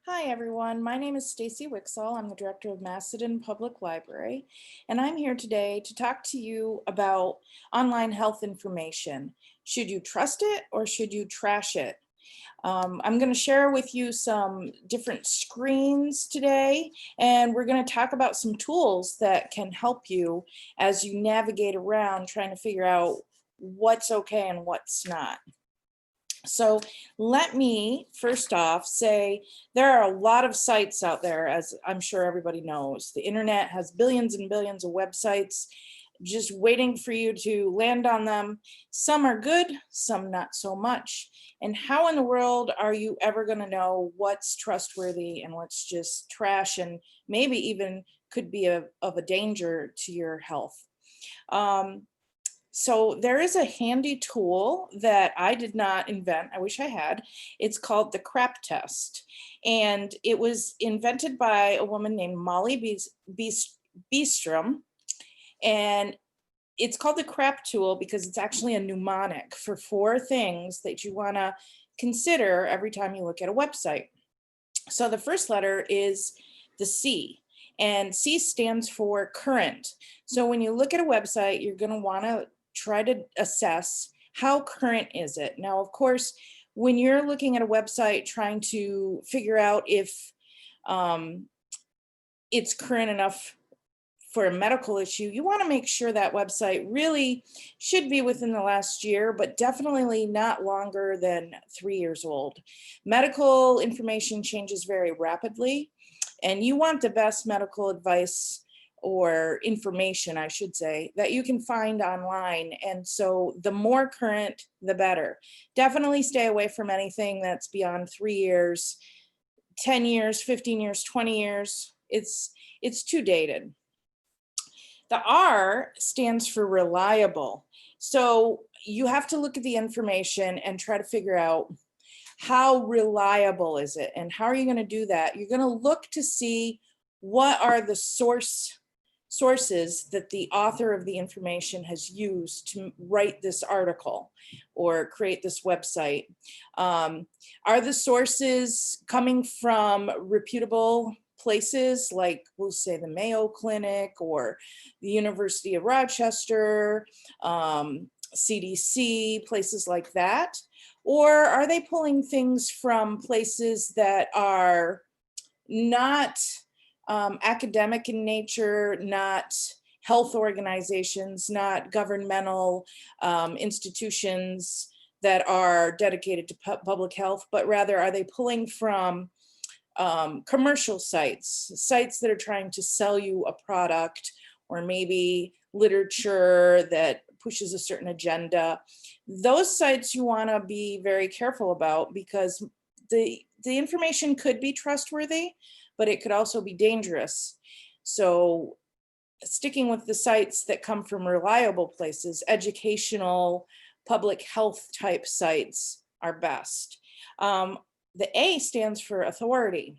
Hi everyone, my name is Stacy Wixall. I'm the director of Macedon Public Library, and I'm here today to talk to you about online health information. Should you trust it or should you trash it? I'm going to share with you some different screens today, and we're going to talk about some tools that can help you as you navigate around trying to figure out what's okay and what's not. So let me first off say there are a lot of sites out there, as I'm sure everybody knows. The internet has billions and billions of websites just waiting for you to land on them. Some are good, some not so much. And how in the world are you ever going to know what's trustworthy and what's just trash and maybe even could be of a danger to your health? So there is a handy tool that I did not invent. I wish I had. It's called the CRAP test. And it was invented by a woman named Molly Beestrom. And it's called the CRAP tool because it's actually a mnemonic for 4 things that you want to consider every time you look at a website. So the first letter is the C, and C stands for current. So when you look at a website, you're going to want to try to assess how current is it. Now, of course, when you're looking at a website trying to figure out if it's current enough for a medical issue, you want to make sure that website really should be within the last year, but definitely not longer than 3 years old. Medical information changes very rapidly, and you want the best medical advice or information, I should say, that you can find online. And so the more current, the better. Definitely stay away from anything that's beyond 3 years, 10 years, 15 years, 20 years. It's too dated. The R stands for reliable. So you have to look at the information and try to figure out how reliable is it, and how are you going to do that? You're going to look to see what are the sources that the author of the information has used to write this article or create this website. Are the sources coming from reputable places like, we'll say, the Mayo Clinic or the University of Rochester, CDC, places like that? Or are they pulling things from places that are not academic in nature, not health organizations, not governmental institutions that are dedicated to public health, but rather are they pulling from commercial sites that are trying to sell you a product, or maybe literature that pushes a certain agenda? Those sites you want to be very careful about, because the information could be trustworthy, but it could also be dangerous. So sticking with the sites that come from reliable places, educational, public health type sites are best. The A stands for authority.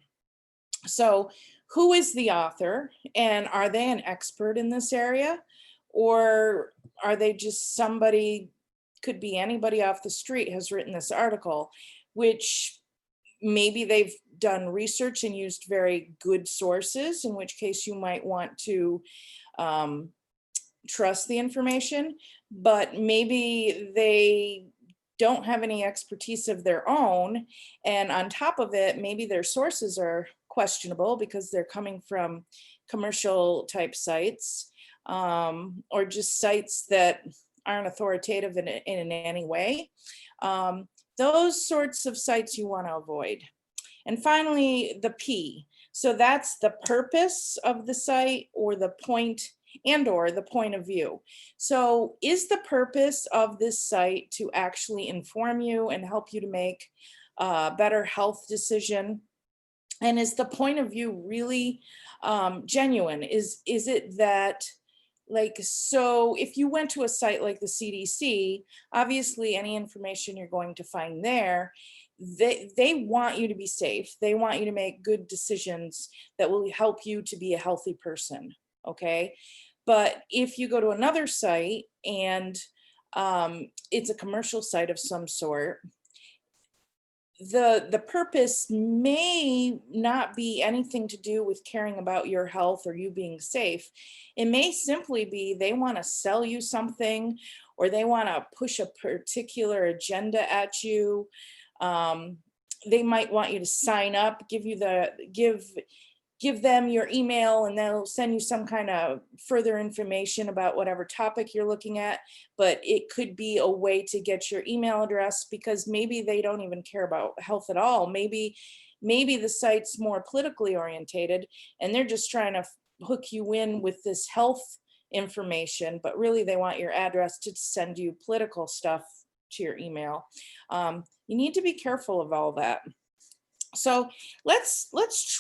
So who is the author, and are they an expert in this area, or are they just somebody, could be anybody off the street has written this article, which maybe they've done research and used very good sources, in which case you might want to trust the information, but maybe they don't have any expertise of their own. And on top of it, maybe their sources are questionable because they're coming from commercial type sites, or just sites that aren't authoritative in any way. Those sorts of sites you want to avoid. And finally, the P. So that's the purpose of the site, or the point, or the point of view. So is the purpose of this site to actually inform you and help you to make a better health decision? And is the point of view really genuine? Is it that, like, so if you went to a site like the CDC, obviously any information you're going to find there, they want you to be safe. They want you to make good decisions that will help you to be a healthy person, okay? But if you go to another site and it's a commercial site of some sort, the purpose may not be anything to do with caring about your health or you being safe. It may simply be they want to sell you something, or they want to push a particular agenda at you. They might want you to sign up, give them your email, and they'll send you some kind of further information about whatever topic you're looking at. But it could be a way to get your email address, because maybe they don't even care about health at all. Maybe the site's more politically orientated and they're just trying to hook you in with this health information, but really they want your address to send you political stuff to your email. You need to be careful of all that. So let's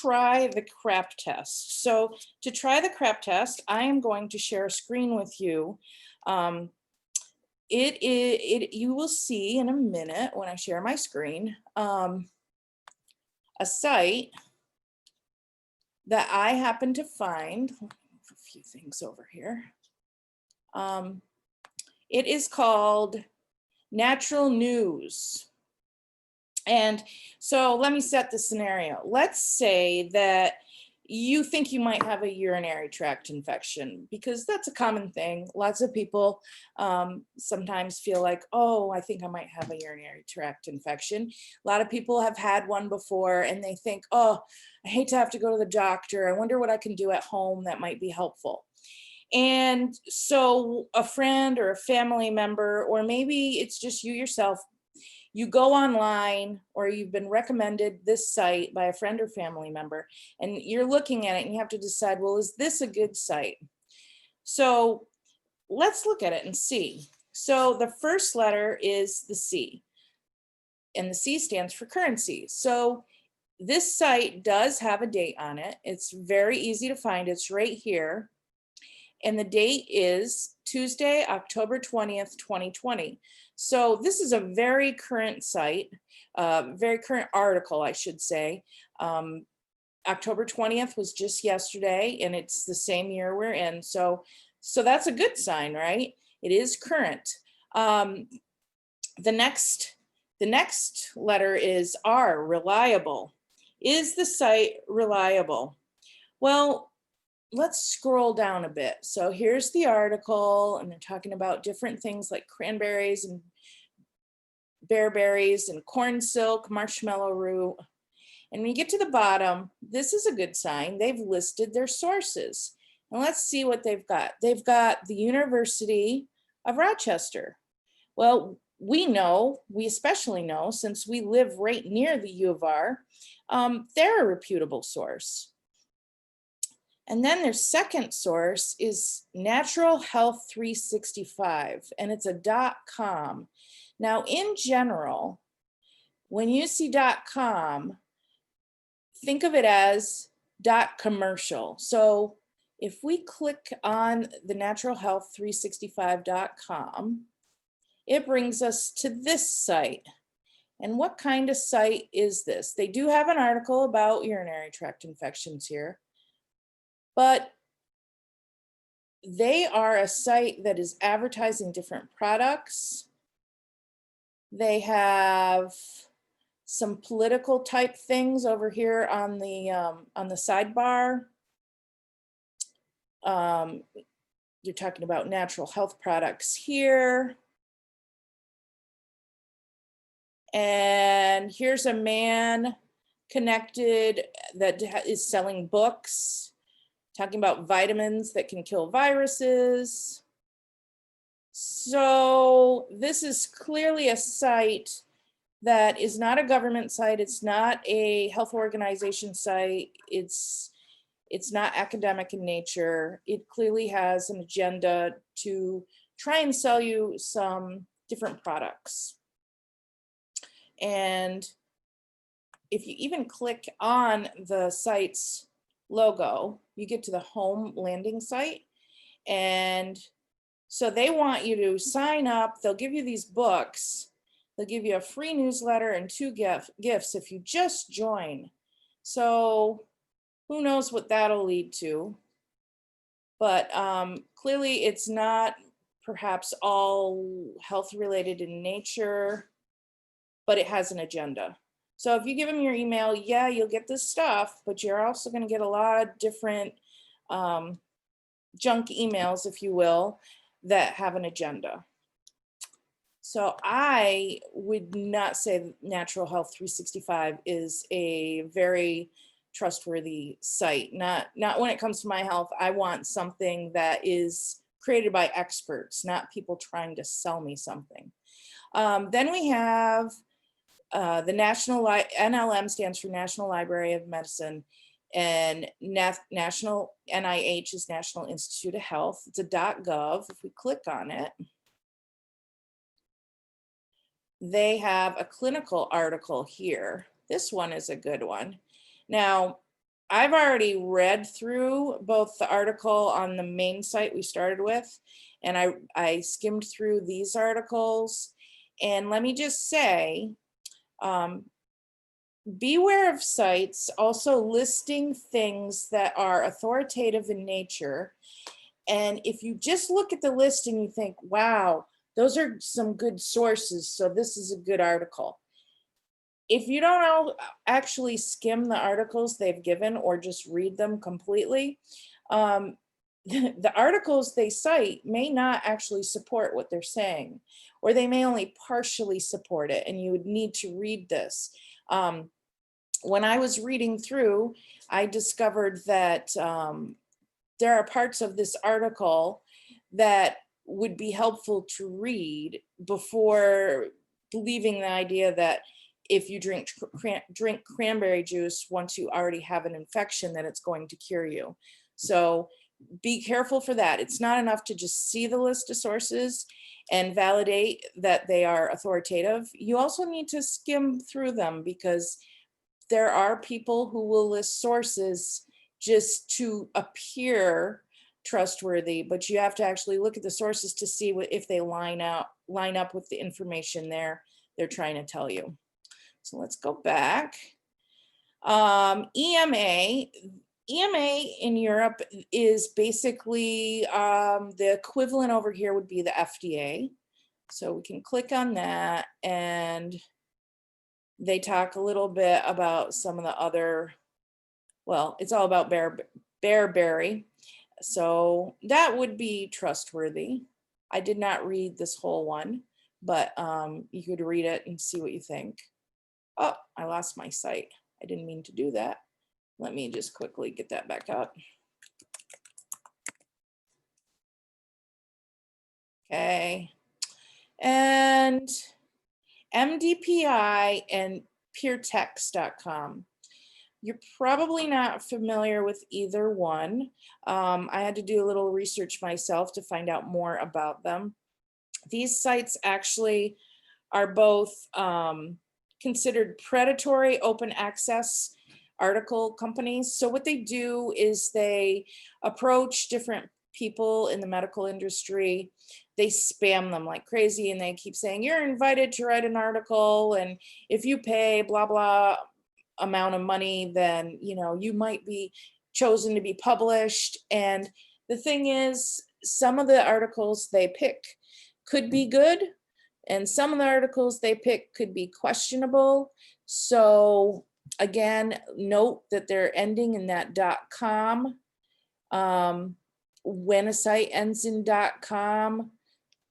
try the crap test. So to try the crap test, I am going to share a screen with you. You will see in a minute when I share my screen, a site that I happen to find. A few things over here. It is called Natural News. And so let me set the scenario. Let's say that you think you might have a urinary tract infection, because that's a common thing. Lots of people sometimes feel like, oh, I think I might have a urinary tract infection. A lot of people have had one before and they think, oh, I hate to have to go to the doctor. I wonder what I can do at home that might be helpful. And so a friend or a family member, or maybe it's just you yourself, you go online, or you've been recommended this site by a friend or family member, and you're looking at it and you have to decide, well, is this a good site? So let's look at it and see. So the first letter is the C, and the C stands for currency. So this site does have a date on it. It's very easy to find. It's right here. And the date is Tuesday, October 20th, 2020. So this is a very current site, very current article, I should say. October 20th was just yesterday, and it's the same year we're in. So that's a good sign, right? It is current. The next letter is R, reliable. Is the site reliable? Well, let's scroll down a bit. So here's the article, and they're talking about different things like cranberries and bearberries and corn silk, marshmallow root. And when you get to the bottom, this is a good sign. They've listed their sources. And let's see what they've got. They've got the University of Rochester. Well, we especially know, since we live right near the U of R, they're a reputable source. And then their second source is Natural Health 365, and it's a .com. Now, in general, when you see .com, think of it as .commercial. So if we click on the naturalhealth365.com, it brings us to this site. And what kind of site is this? They do have an article about urinary tract infections here, but they are a site that is advertising different products. They have some political type things over here on the sidebar. You're talking about natural health products here. And here's a man connected that is selling books, talking about vitamins that can kill viruses. So this is clearly a site that is not a government site. It's not a health organization site. It's not academic in nature. It clearly has an agenda to try and sell you some different products. And if you even click on the site's logo, you get to the home landing site. And so they want you to sign up. They'll give you these books. They'll give you a free newsletter and 2 gifts if you just join. So who knows what that'll lead to. But clearly it's not perhaps all health related in nature, but it has an agenda. So if you give them your email, yeah, you'll get this stuff, but you're also going to get a lot of different junk emails, if you will, that have an agenda. So I would not say Natural Health 365 is a very trustworthy site. Not when it comes to my health. I want something that is created by experts, not people trying to sell me something. Then we have the NLM stands for National Library of Medicine, and National NIH is National Institute of Health. It's a .gov. If we click on it, they have a clinical article here. This one is a good one. Now, I've already read through both the article on the main site we started with, and I skimmed through these articles. And let me just say, beware of sites also listing things that are authoritative in nature. And if you just look at the list and you think, wow, those are some good sources, so this is a good article. If you don't actually skim the articles they've given or just read them completely, the articles they cite may not actually support what they're saying, or they may only partially support it, and you would need to read this. When I was reading through, I discovered that there are parts of this article that would be helpful to read before believing the idea that if you drink cranberry juice, once you already have an infection, that it's going to cure you. So be careful for that. It's not enough to just see the list of sources and validate that they are authoritative. You also need to skim through them, because there are people who will list sources just to appear trustworthy, but you have to actually look at the sources to see if they line up with the information they're trying to tell you. So let's go back. EMA in Europe is basically the equivalent over here would be the FDA. So we can click on that, and they talk a little bit about some of the other, well, it's all about bearberry. So that would be trustworthy. I did not read this whole one, but you could read it and see what you think. Oh, I lost my site. I didn't mean to do that. Let me just quickly get that back up. Okay. And Mdpi and Puretex Com. You're probably not familiar with either one. I had to do a little research myself to find out more about them. These sites actually are both considered predatory open access article companies. So what they do is they approach different people in the medical industry. They spam them like crazy, and they keep saying, you're invited to write an article, and if you pay blah, blah amount of money, then you might be chosen to be published. And the thing is, some of the articles they pick could be good, and some of the articles they pick could be questionable. So again, note that they're ending in that .com. When a site ends in .com,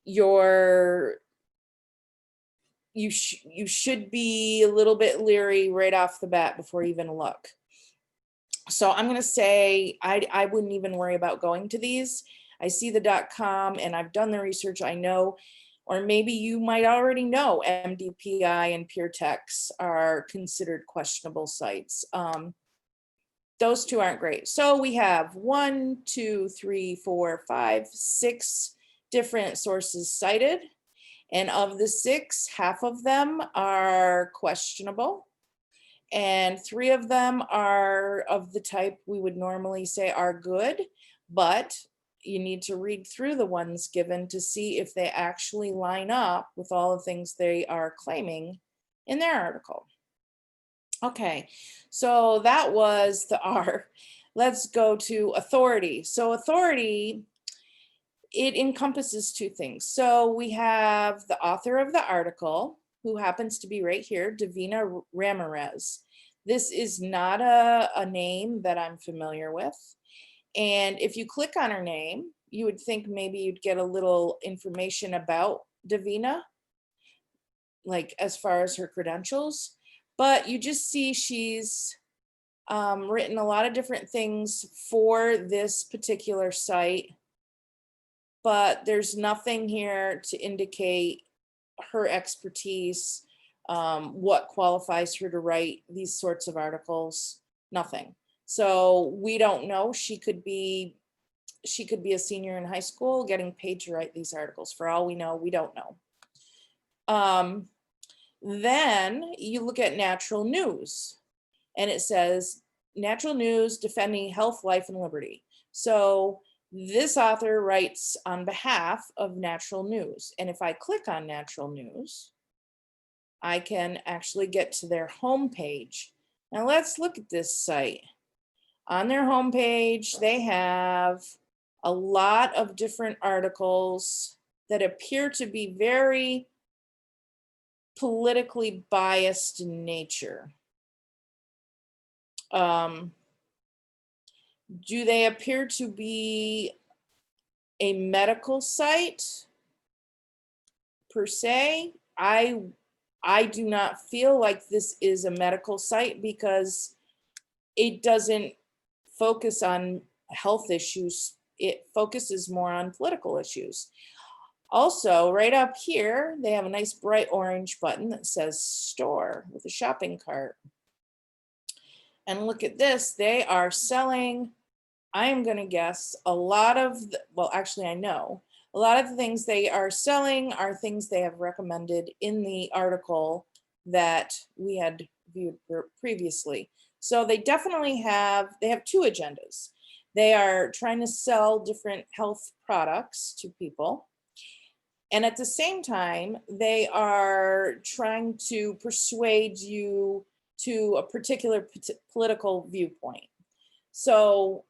you should be a little bit leery right off the bat before you even look. So I'm going to say I wouldn't even worry about going to these. I see the .com and I've done the research. I know, or maybe you might already know, Mdpi and Puretex are considered questionable sites. Those two aren't great. So we have 1, 2, 3, 4, 5, 6 different sources cited. And of the 6, half of them are questionable, and 3 of them are of the type we would normally say are good, but you need to read through the ones given to see if they actually line up with all the things they are claiming in their article. Okay, so that was the R. Let's go to authority. So authority, it encompasses 2 things. So we have the author of the article, who happens to be right here, Davina Ramirez. This is not a name that I'm familiar with. And if you click on her name, you would think maybe you'd get a little information about Davina, like as far as her credentials, but you just see she's written a lot of different things for this particular site, but there's nothing here to indicate her expertise, what qualifies her to write these sorts of articles, nothing. So we don't know. She could be a senior in high school getting paid to write these articles. For all we know, we don't know. Then you look at natural news, and it says natural news defending health, life, and liberty. So this author writes on behalf of natural news. And if I click on natural news, I can actually get to their homepage. Now let's look at this site. On their homepage, they have a lot of different articles that appear to be very politically biased in nature. Do they appear to be a medical site per se? I do not feel like this is a medical site because it doesn't focus on health issues. It focuses more on political issues. Also, right up here, they have a nice bright orange button that says store with a shopping cart. And look at this, they are selling, I am going to guess, a lot of, well, actually, I know, a lot of the things they are selling are things they have recommended in the article that we had viewed previously. So they definitely have two agendas. They are trying to sell different health products to people. And at the same time, they are trying to persuade you to a particular political viewpoint. So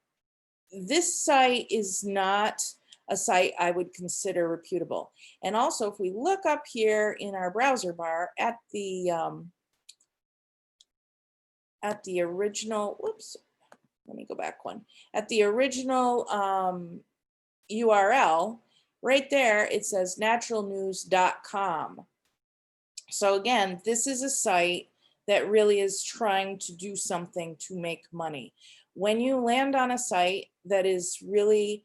this site is not a site I would consider reputable. And also, if we look up here in our browser bar at the original, whoops, let me go back one. At the original URL, right there, it says naturalnews.com. So again, this is a site that really is trying to do something to make money. When you land on a site that is really,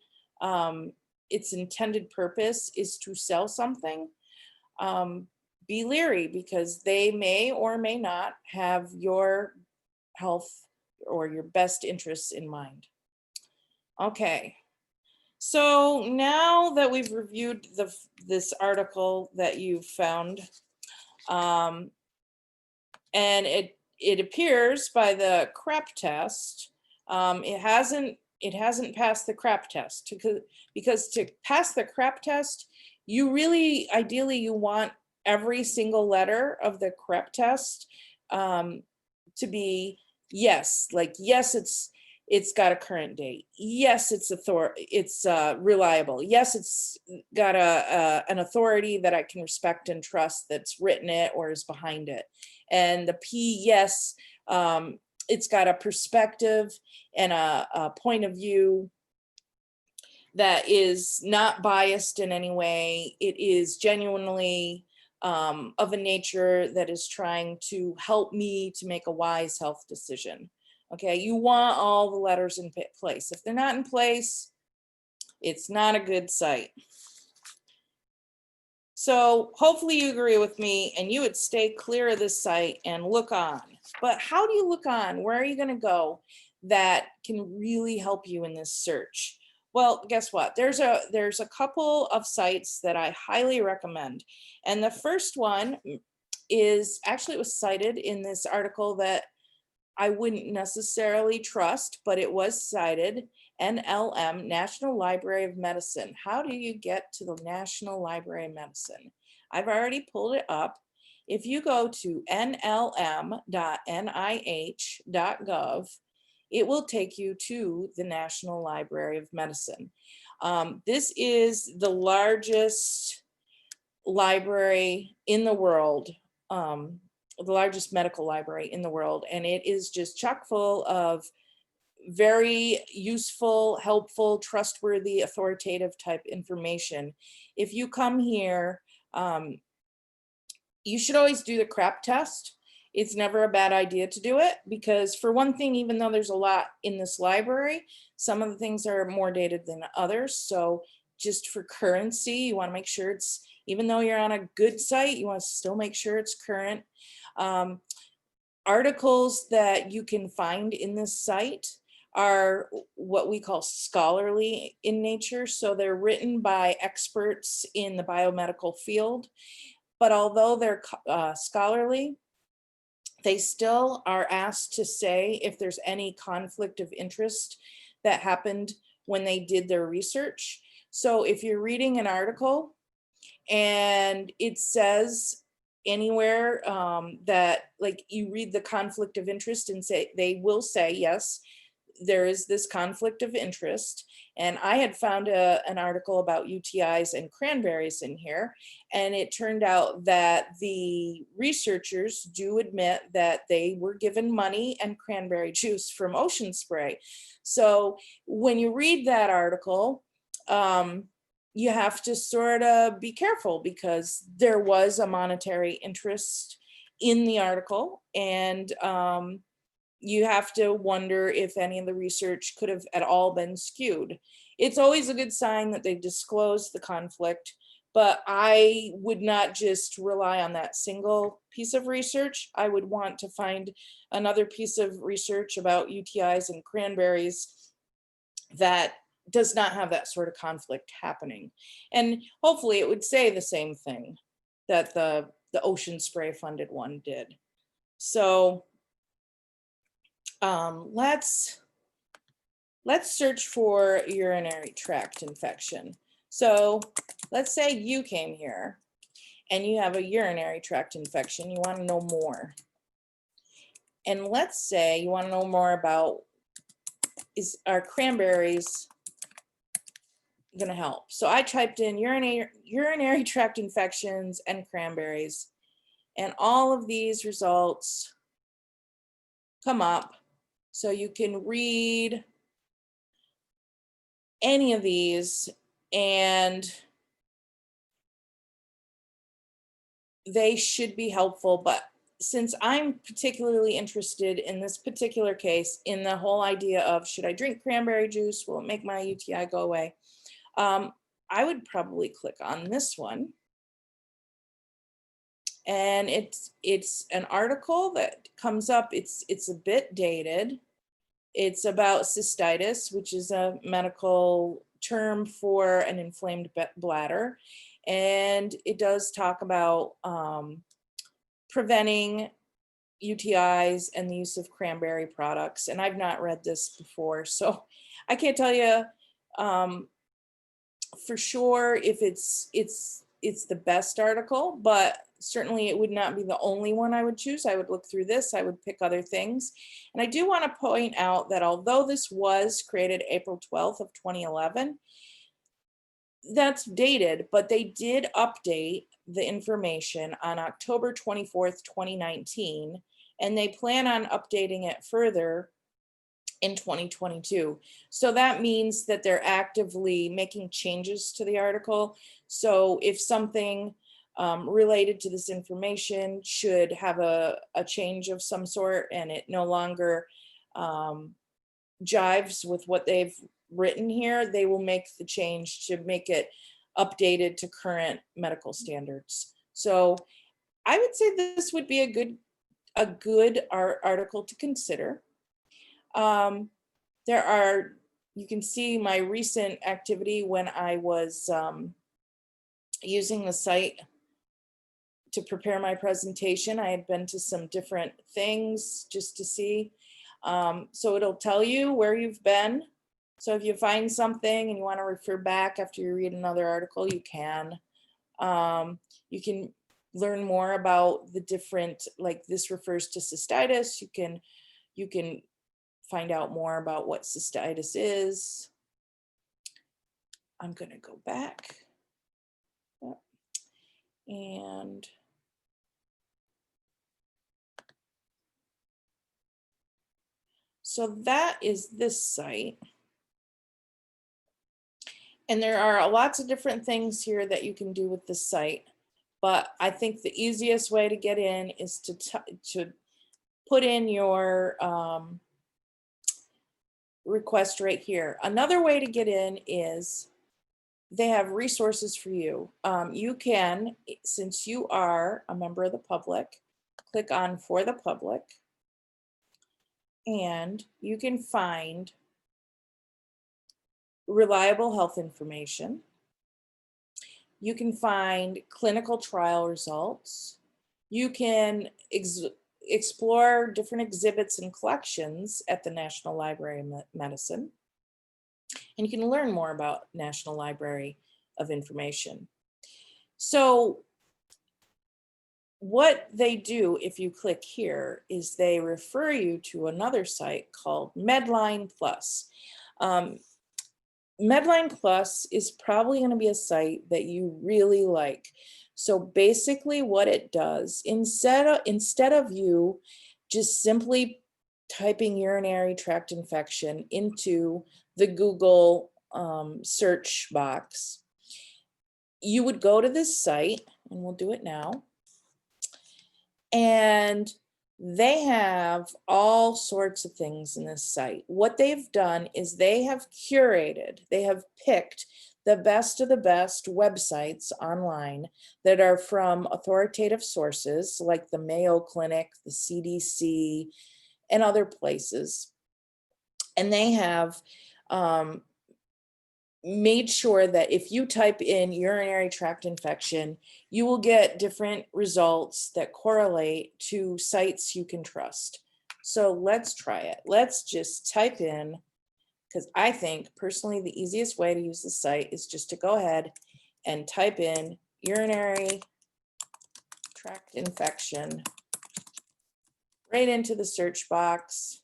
its intended purpose is to sell something, be leery because they may or may not have your health or your best interests in mind. Okay, so now that we've reviewed this article that you found, and it appears by the CREP test, it hasn't passed the CREP test because to pass the CREP test, you really ideally you want every single letter of the CREP test to be yes, like yes, it's got a current date. Yes, it's reliable. Yes, it's got an authority that I can respect and trust that's written it or is behind it. And the P, yes, it's got a perspective and a point of view that is not biased in any way. It is genuinely of a nature that is trying to help me to make a wise health decision. Okay, you want all the letters in place. If they're not in place, it's not a good site. So hopefully you agree with me and you would stay clear of this site and look on. But how do you look on? Where are you going to go that can really help you in this search? Well, guess what? There's a couple of sites that I highly recommend. And the first one is actually, it was cited in this article that I wouldn't necessarily trust, but it was cited, NLM, National Library of Medicine. How do you get to the National Library of Medicine? I've already pulled it up. If you go to nlm.nih.gov, it will take you to the National Library of Medicine. This is the largest library in the world the largest medical library in the world, and it is just chock full of very useful, helpful, trustworthy, authoritative type information. If you come here, you should always do the crap test. It's never a bad idea to do it because, for one thing, even though there's a lot in this library, some of the things are more dated than others. So just for currency, you want to make sure it's, even though you're on a good site, you want to still make sure it's current. Articles that you can find in this site are what we call scholarly in nature. So they're written by experts in the biomedical field. But although they're scholarly, they still are asked to say if there's any conflict of interest that happened when they did their research. So if you're reading an article and it says anywhere that, like, you read the conflict of interest and say, they will say, yes, there is this conflict of interest. And I had found an article about UTIs and cranberries in here, and it turned out that the researchers do admit that they were given money and cranberry juice from Ocean Spray. So when you read that article, you have to sort of be careful because there was a monetary interest in the article, and you have to wonder if any of the research could have at all been skewed. It's always a good sign that they disclose the conflict, but I would not just rely on that single piece of research. I would want to find another piece of research about UTIs and cranberries that does not have that sort of conflict happening. And hopefully it would say the same thing that the Ocean Spray funded one did. So let's search for urinary tract infection. So let's say you came here and you have a urinary tract infection. You want to know more. And let's say you want to know more about, are cranberries going to help? So I typed in urinary tract infections and cranberries, and all of these results come up. So you can read any of these and they should be helpful. But since I'm particularly interested in this particular case, in the whole idea of, should I drink cranberry juice? Will it make my UTI go away? I would probably click on this one. And it's an article that comes up. It's a bit dated. It's about cystitis, which is a medical term for an inflamed bladder. And it does talk about preventing UTIs and the use of cranberry products. And I've not read this before, so I can't tell you for sure if it's the best article, but certainly it would not be the only one I would choose. I would look through this, I would pick other things. And I do want to point out that although this was created April 12th of 2011, that's dated, but they did update the information on October 24th, 2019, and they plan on updating it further in 2022. So that means that they're actively making changes to the article. So if something related to this information should have a change of some sort and it no longer jives with what they've written here, they will make the change to make it updated to current medical standards. So I would say this would be a good article to consider. There are, you can see my recent activity when I was using the site to prepare my presentation. I had been to some different things just to see. So it'll tell you where you've been. So if you find something and you want to refer back after you read another article, you can. You can learn more about the different, like this refers to cystitis. You can find out more about what cystitis is. I'm going to go back. Yep. And So that is this site. And there are lots of different things here that you can do with this site, but I think the easiest way to get in is to put in your request right here. Another way to get in is they have resources for you. You can, since you are a member of the public, click on for the public, and you can find reliable health information. You can find clinical trial results. You can explore different exhibits and collections at the National Library of Medicine. And you can learn more about National Library of Information. So what they do if you click here is they refer you to another site called Medlineplus. Medlineplus is probably going to be a site that you really like. So basically what it does, instead of you just simply typing urinary tract infection into the Google search box, you would go to this site, and we'll do it now, and they have all sorts of things in this site. What they've done is they have curated, they have picked the best of the best websites online that are from authoritative sources like the Mayo Clinic, the CDC, and other places. And they have made sure that if you type in urinary tract infection, you will get different results that correlate to sites you can trust. So let's try it. Let's just type in, because I think personally the easiest way to use the site is just to go ahead and type in urinary tract infection right into the search box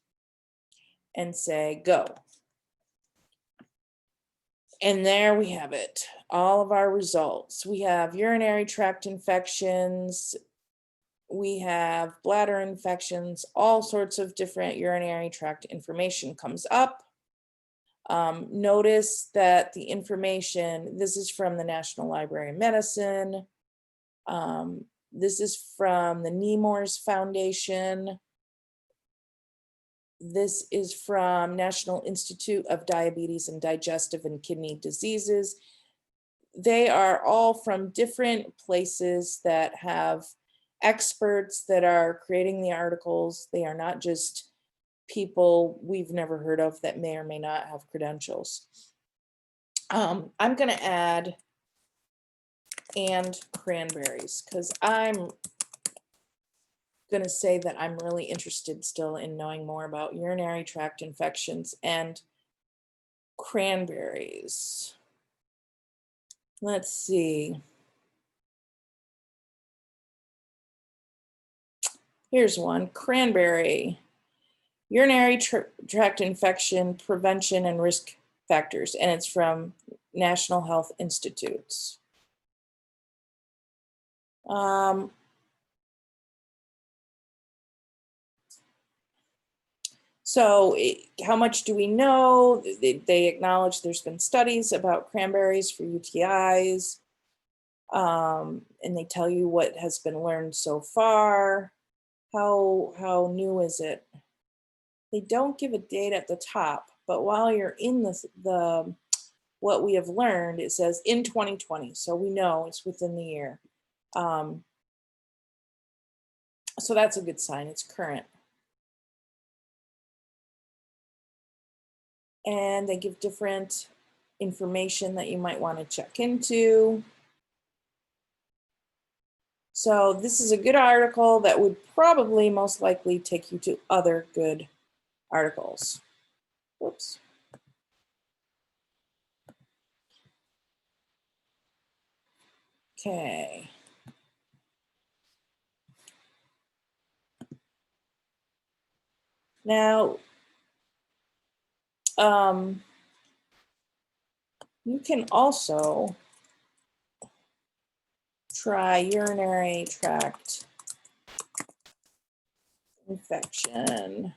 and say go. And there we have it, all of our results. We have urinary tract infections, we have bladder infections, all sorts of different urinary tract information comes up. Notice that the information, this is from the National Library of Medicine. This is from the Nemours Foundation. This is from National Institute of Diabetes and Digestive and Kidney Diseases. They are all from different places that have experts that are creating the articles. They are not just people we've never heard of that may or may not have credentials. I'm going to add and cranberries because I'm going to say that I'm really interested still in knowing more about urinary tract infections and cranberries. Let's see. Here's one, cranberry, urinary tract infection prevention and risk factors, and it's from National Health Institutes. So how much do we know? They acknowledge there's been studies about cranberries for UTIs, and they tell you what has been learned so far. How new is it? They don't give a date at the top, but while you're in the what we have learned, it says in 2020, so we know it's within the year. So that's a good sign, it's current. And they give different information that you might want to check into. So this is a good article that would probably most likely take you to other good articles. Whoops. Okay. Now, you can also try urinary tract infection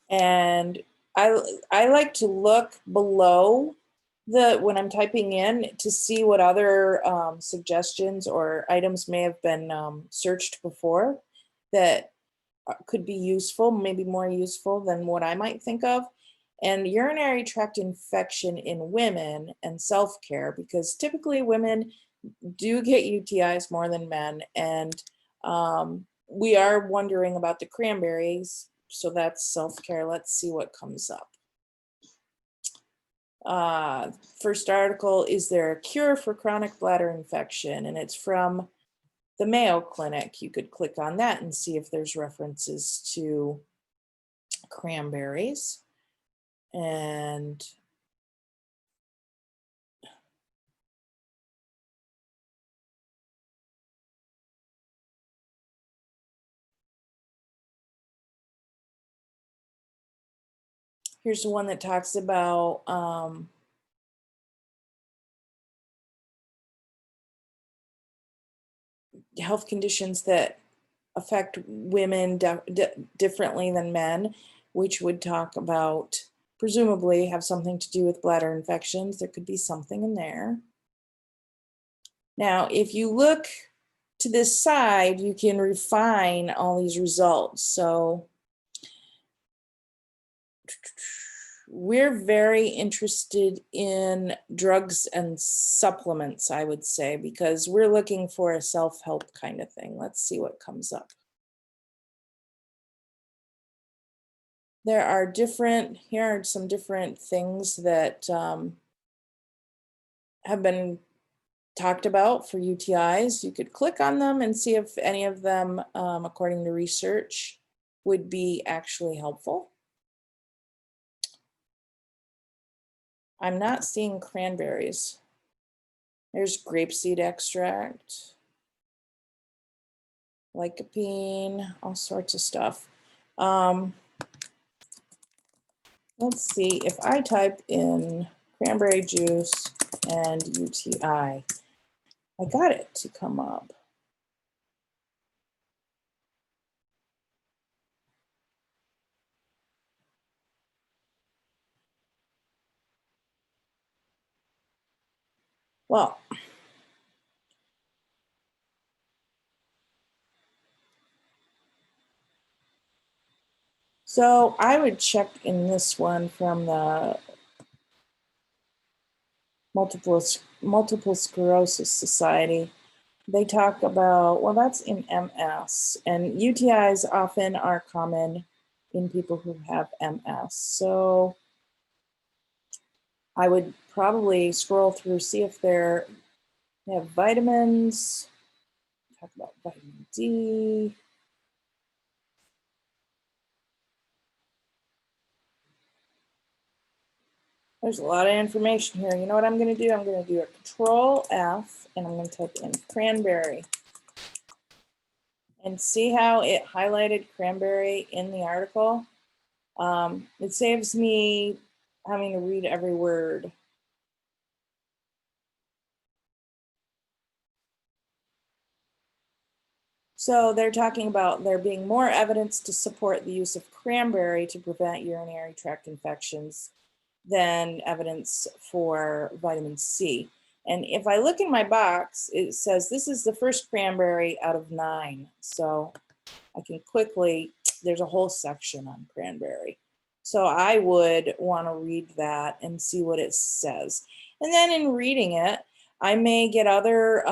And I like to look below when I'm typing in to see what other suggestions or items may have been searched before that could be useful, maybe more useful than what I might think of. And urinary tract infection in women and self-care, because typically women do get UTIs more than men. And we are wondering about the cranberries. So that's self-care. Let's see what comes up. First article, is there a cure for chronic bladder infection? And it's from the Mayo Clinic. You could click on that and see if there's references to cranberries. And here's the one that talks about health conditions that affect women differently than men, which would talk about presumably have something to do with bladder infections. There could be something in there. Now, if you look to this side, you can refine all these results. So we're very interested in drugs and supplements, I would say, because we're looking for a self-help kind of thing. Let's see what comes up. There are here are some different things that have been talked about for UTIs. You could click on them and see if any of them, according to research, would be actually helpful. I'm not seeing cranberries. There's grapeseed extract, lycopene, all sorts of stuff. Let's see if I type in cranberry juice and UTI. I got it to come up. Well, so I would check in this one from the Multiple Sclerosis Society. They talk about, well, that's in MS, and UTIs often are common in people who have MS. So I would probably scroll through, see if they have vitamins, talk about vitamin D. There's a lot of information here. You know what I'm going to do? I'm going to do a Control F, and I'm going to type in cranberry. And see how it highlighted cranberry in the article? It saves me having to read every word. So they're talking about there being more evidence to support the use of cranberry to prevent urinary tract infections than evidence for vitamin C. And if I look in my box, it says this is the first cranberry out of 9. So I can quickly, there's a whole section on cranberry. So I would want to read that and see what it says. And then in reading it, I may get other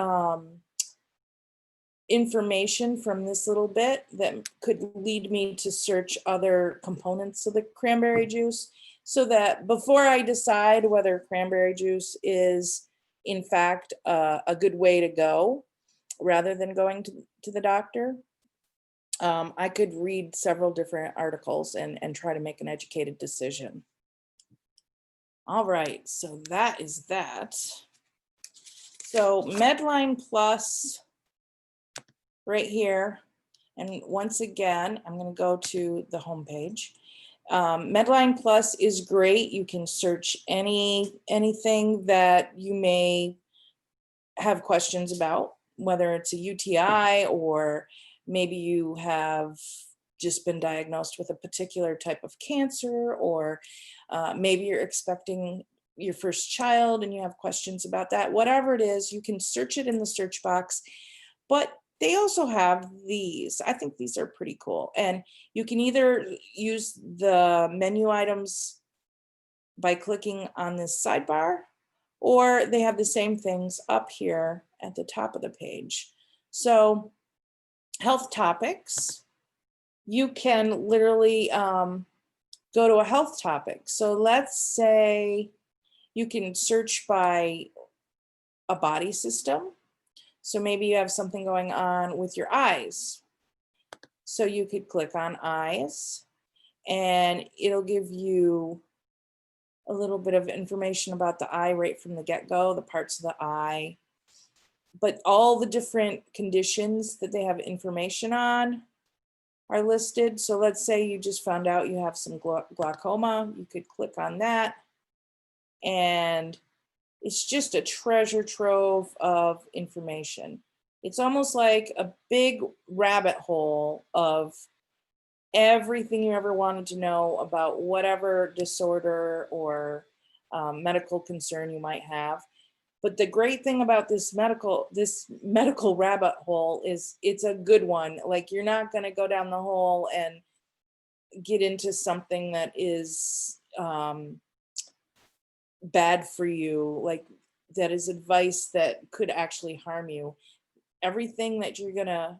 information from this little bit that could lead me to search other components of the cranberry juice, so that before I decide whether cranberry juice is in fact a good way to go, rather than going to the doctor, I could read several different articles and try to make an educated decision. All right, so that is that. So Medlineplus right here. And once again, I'm going to go to the homepage. Medlineplus is great. You can search anything that you may have questions about, whether it's a UTI or maybe you have just been diagnosed with a particular type of cancer, or maybe you're expecting your first child and you have questions about that. Whatever it is, you can search it in the search box. But they also have these. I think these are pretty cool. And you can either use the menu items by clicking on this sidebar, or they have the same things up here at the top of the page. So health topics, you can literally go to a health topic. So let's say you can search by a body system. So maybe you have something going on with your eyes. So you could click on eyes and it'll give you a little bit of information about the eye right from the get-go, the parts of the eye, but all the different conditions that they have information on are listed. So let's say you just found out you have some glaucoma, you could click on that, and it's just a treasure trove of information. It's almost like a big rabbit hole of everything you ever wanted to know about whatever disorder or medical concern you might have. But the great thing about this medical rabbit hole is it's a good one. Like, you're not going to go down the hole and get into something that is bad for you, like that is advice that could actually harm you. Everything that you're going to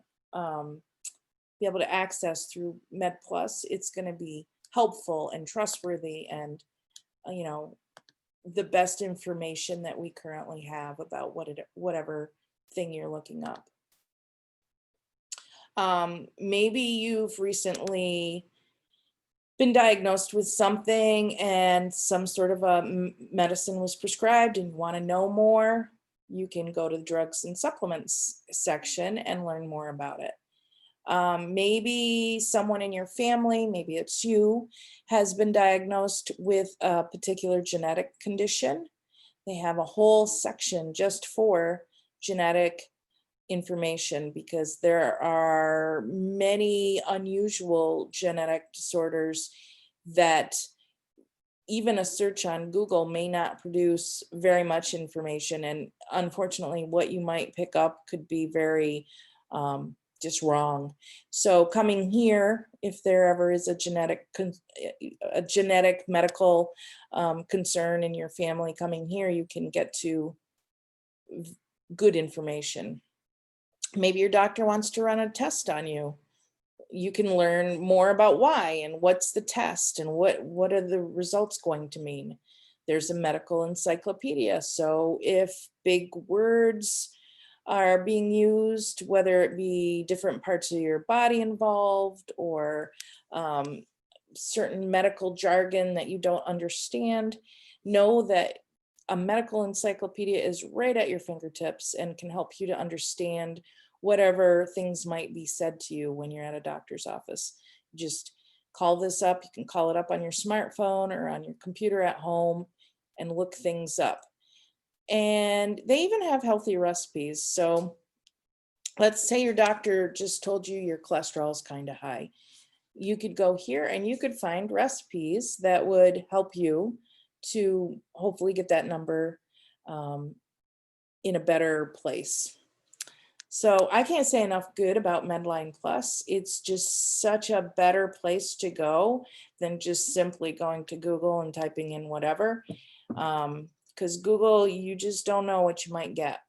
be able to access through Medlineplus, it's going to be helpful and trustworthy and, you know, the best information that we currently have about whatever thing you're looking up. Maybe you've recently been diagnosed with something and some sort of a medicine was prescribed and you want to know more. You can go to the drugs and supplements section and learn more about it. Maybe someone in your family, maybe it's you, has been diagnosed with a particular genetic condition. They have a whole section just for genetic information because there are many unusual genetic disorders that even a search on Google may not produce very much information. And unfortunately, what you might pick up could be very just wrong. So coming here, if there ever is a genetic medical concern in your family, coming here, you can get to good information. Maybe your doctor wants to run a test on you. You can learn more about why and what's the test and what are the results going to mean. There's a medical encyclopedia. So if big words are being used, whether it be different parts of your body involved or certain medical jargon that you don't understand, know that a medical encyclopedia is right at your fingertips and can help you to understand whatever things might be said to you when you're at a doctor's office. Just call this up. You can call it up on your smartphone or on your computer at home and look things up. And they even have healthy recipes. So let's say your doctor just told you your cholesterol is kind of high. You could go here and you could find recipes that would help you to hopefully get that number in a better place. So I can't say enough good about Medlineplus. It's just such a better place to go than just simply going to Google and typing in whatever. Because Google, you just don't know what you might get.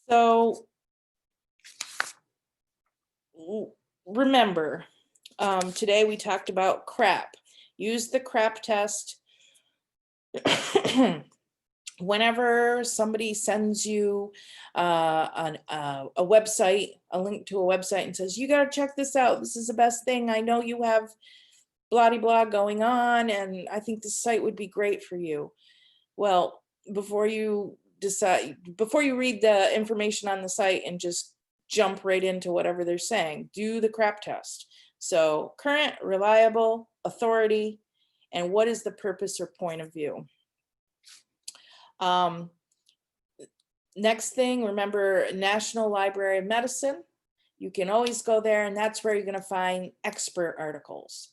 So remember, today we talked about CRAP. Use the CRAP test. Whenever somebody sends you a website, a link to a website and says, you got to check this out. This is the best thing. I know you have blah, blah going on, and I think this site would be great for you. Well, before you read the information on the site and just jump right into whatever they're saying, do the CRAP test. So current, reliable, authority, and what is the purpose or point of view? Next thing, remember National Library of Medicine. You can always go there, and that's where you're going to find expert articles,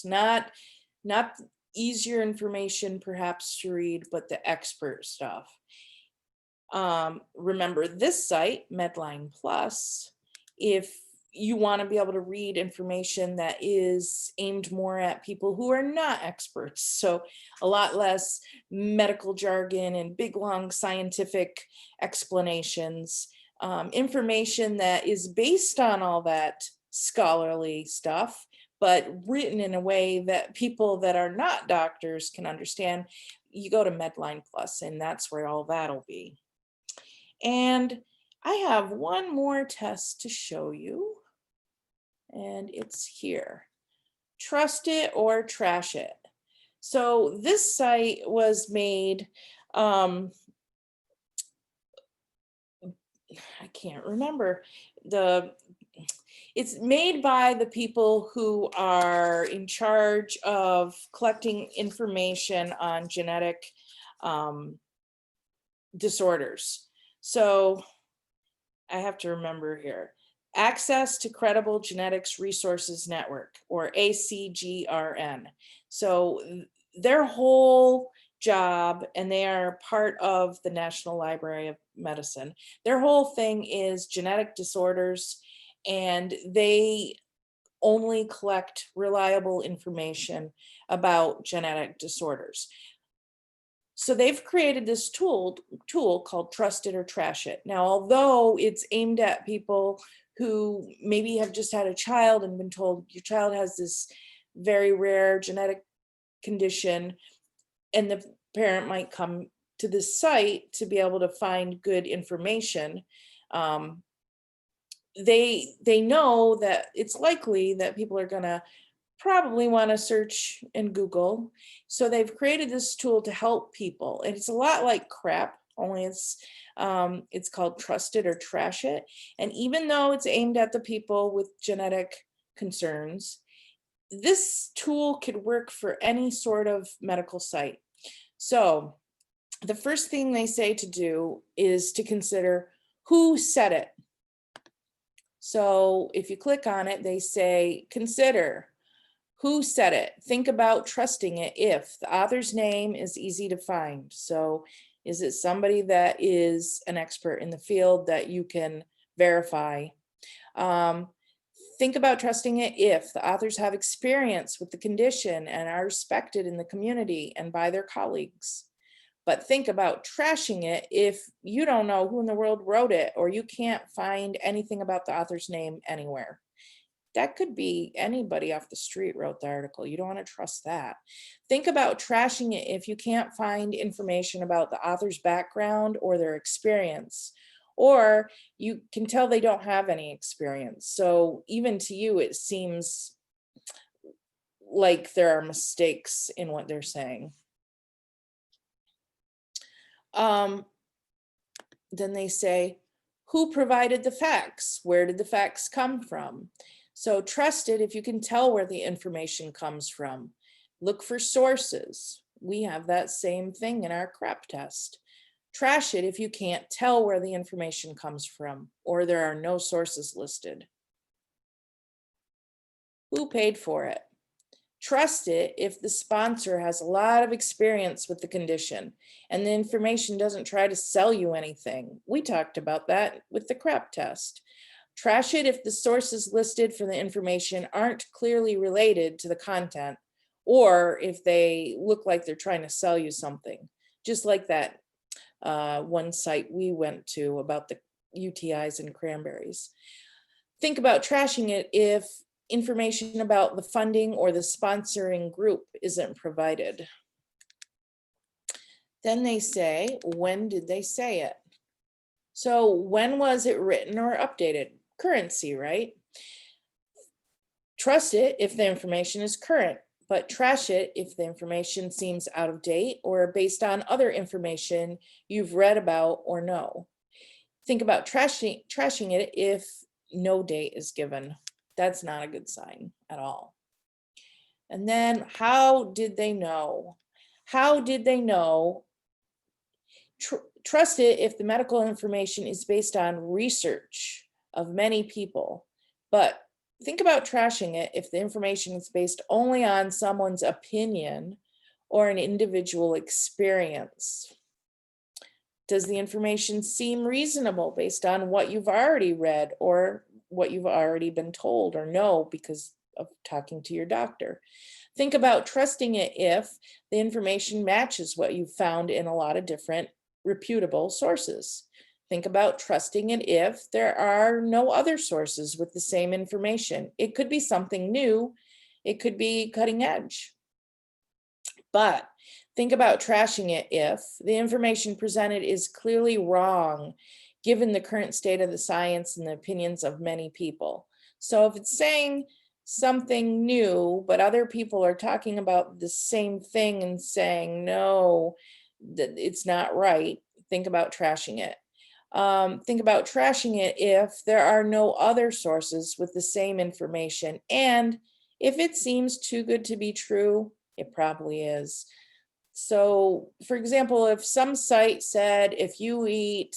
not easier information perhaps to read, but the expert stuff. Remember this site, Medlineplus, if you want to be able to read information that is aimed more at people who are not experts. So a lot less medical jargon and big, long scientific explanations. Information that is based on all that scholarly stuff, but written in a way that people that are not doctors can understand. You go to Medlineplus, and that's where all that'll be. And I have one more test to show you, and it's here. Trust it or trash it. So this site was made, I can't remember, it's made by the people who are in charge of collecting information on genetic disorders. So I have to remember here, Access to Credible Genetics Resources Network, or ACGRN. So their whole job, and they are part of the National Library of Medicine, their whole thing is genetic disorders, and they only collect reliable information about genetic disorders. So they've created this tool called Trust It or Trash It. Now, although it's aimed at people who maybe have just had a child and been told your child has this very rare genetic condition, and the parent might come to this site to be able to find good information, they know that it's likely that people are going to probably want to search in Google. So they've created this tool to help people. And it's a lot like CRAP, only it's called Trust It or Trash It. And even though it's aimed at the people with genetic concerns, this tool could work for any sort of medical site. So the first thing they say to do is to consider who said it. So if you click on it, they say, consider who said it. Think about trusting it if the author's name is easy to find. So is it somebody that is an expert in the field that you can verify? Think about trusting it if the authors have experience with the condition and are respected in the community and by their colleagues. But think about trashing it if you don't know who in the world wrote it, or you can't find anything about the author's name anywhere. That could be anybody off the street wrote the article. You don't want to trust that. Think about trashing it if you can't find information about the author's background or their experience, or you can tell they don't have any experience. So even to you, it seems like there are mistakes in what they're saying. Then they say, who provided the facts? Where did the facts come from? So trust it if you can tell where the information comes from. Look for sources. We have that same thing in our CRAP test. Trash it if you can't tell where the information comes from, or there are no sources listed. Who paid for it? Trust it if the sponsor has a lot of experience with the condition and the information doesn't try to sell you anything. We talked about that with the CRAP test. Trash it if the sources listed for the information aren't clearly related to the content, or if they look like they're trying to sell you something, just like that one site we went to about the UTIs and cranberries. Think about trashing it if information about the funding or the sponsoring group isn't provided. Then they say, when did they say it? So when was it written or updated? Currency, right? Trust it if the information is current, but trash it if the information seems out of date or based on other information you've read about or know. Think about trashing it if no date is given. That's not a good sign at all. And then how did they know? How did they know? Trust it if the medical information is based on research of many people. But think about trashing it if the information is based only on someone's opinion or an individual experience. Does the information seem reasonable based on what you've already read or what you've already been told or know because of talking to your doctor? Think about trusting it if the information matches what you've found in a lot of different reputable sources. Think about trusting it if there are no other sources with the same information. It could be something new, it could be cutting edge. But think about trashing it if the information presented is clearly wrong, given the current state of the science and the opinions of many people. So if it's saying something new, but other people are talking about the same thing and saying, no, that it's not right, think about trashing it. Think about trashing it if there are no other sources with the same information. And if it seems too good to be true, it probably is. So, for example, if some site said if you eat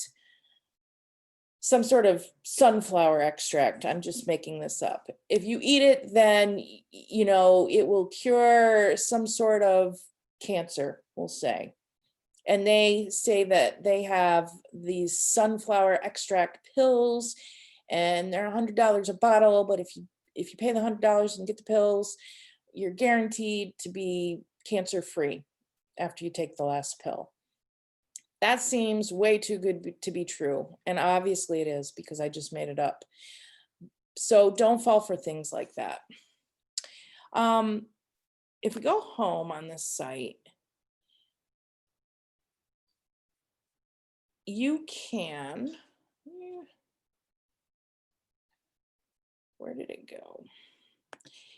some sort of sunflower extract, I'm just making this up, if you eat it, then it will cure some sort of cancer, we'll say. And they say that they have these sunflower extract pills and they're $100 a bottle, but if you pay the $100 and get the pills, you're guaranteed to be cancer free after you take the last pill. That seems way too good to be true. And obviously it is, because I just made it up. So don't fall for things like that. If we go home on this site, you can, where did it go?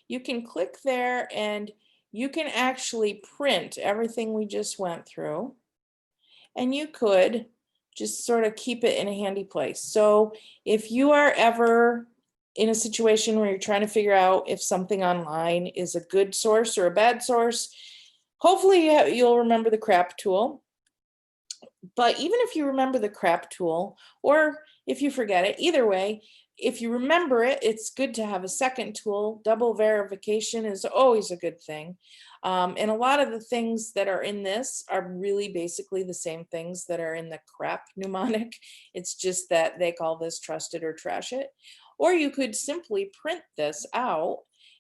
You can click there and you can actually print everything we just went through. And you could just sort of keep it in a handy place. So if you are ever in a situation where you're trying to figure out if something online is a good source or a bad source, hopefully you'll remember the crap tool. But even if you remember the crap tool, or if you forget it, either way, if you remember it, it's good to have a second tool. Double verification is always a good thing. And a lot of the things that are in this are really basically the same things that are in the crap mnemonic. It's just that they call this trust it or trash it. Or you could simply print this out,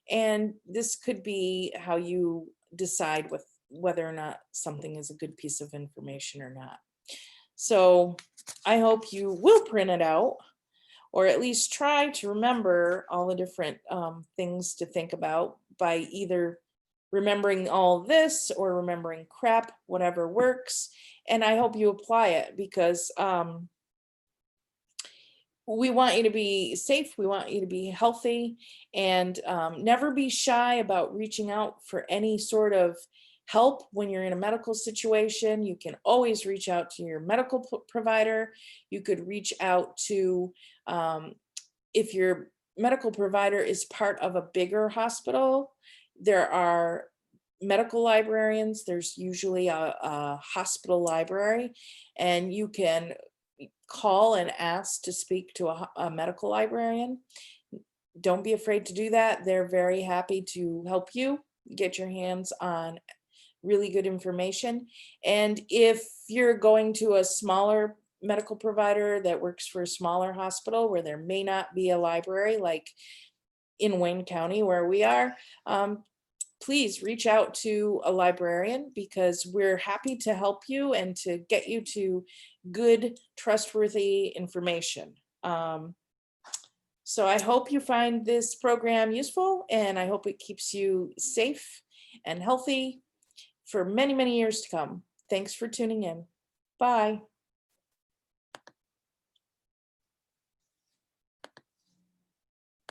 and this could be how you decide whether or not something is a good piece of information or not. So I hope you will print it out, or at least try to remember all the different things to think about by either remembering all this or remembering crap, whatever works. And I hope you apply it, because we want you to be safe. We want you to be healthy, and never be shy about reaching out for any sort of help when you're in a medical situation. You can always reach out to your medical provider. You could reach out to, if your medical provider is part of a bigger hospital, there are medical librarians. There's usually a hospital library, and you can call and ask to speak to a medical librarian. Don't be afraid to do that. They're very happy to help you get your hands on really good information. And if you're going to a smaller medical provider that works for a smaller hospital where there may not be a library, like in Wayne County where we are, please reach out to a librarian, because we're happy to help you and to get you to good, trustworthy information. So I hope you find this program useful, and I hope it keeps you safe and healthy for many, many years to come. Thanks for tuning in. Bye.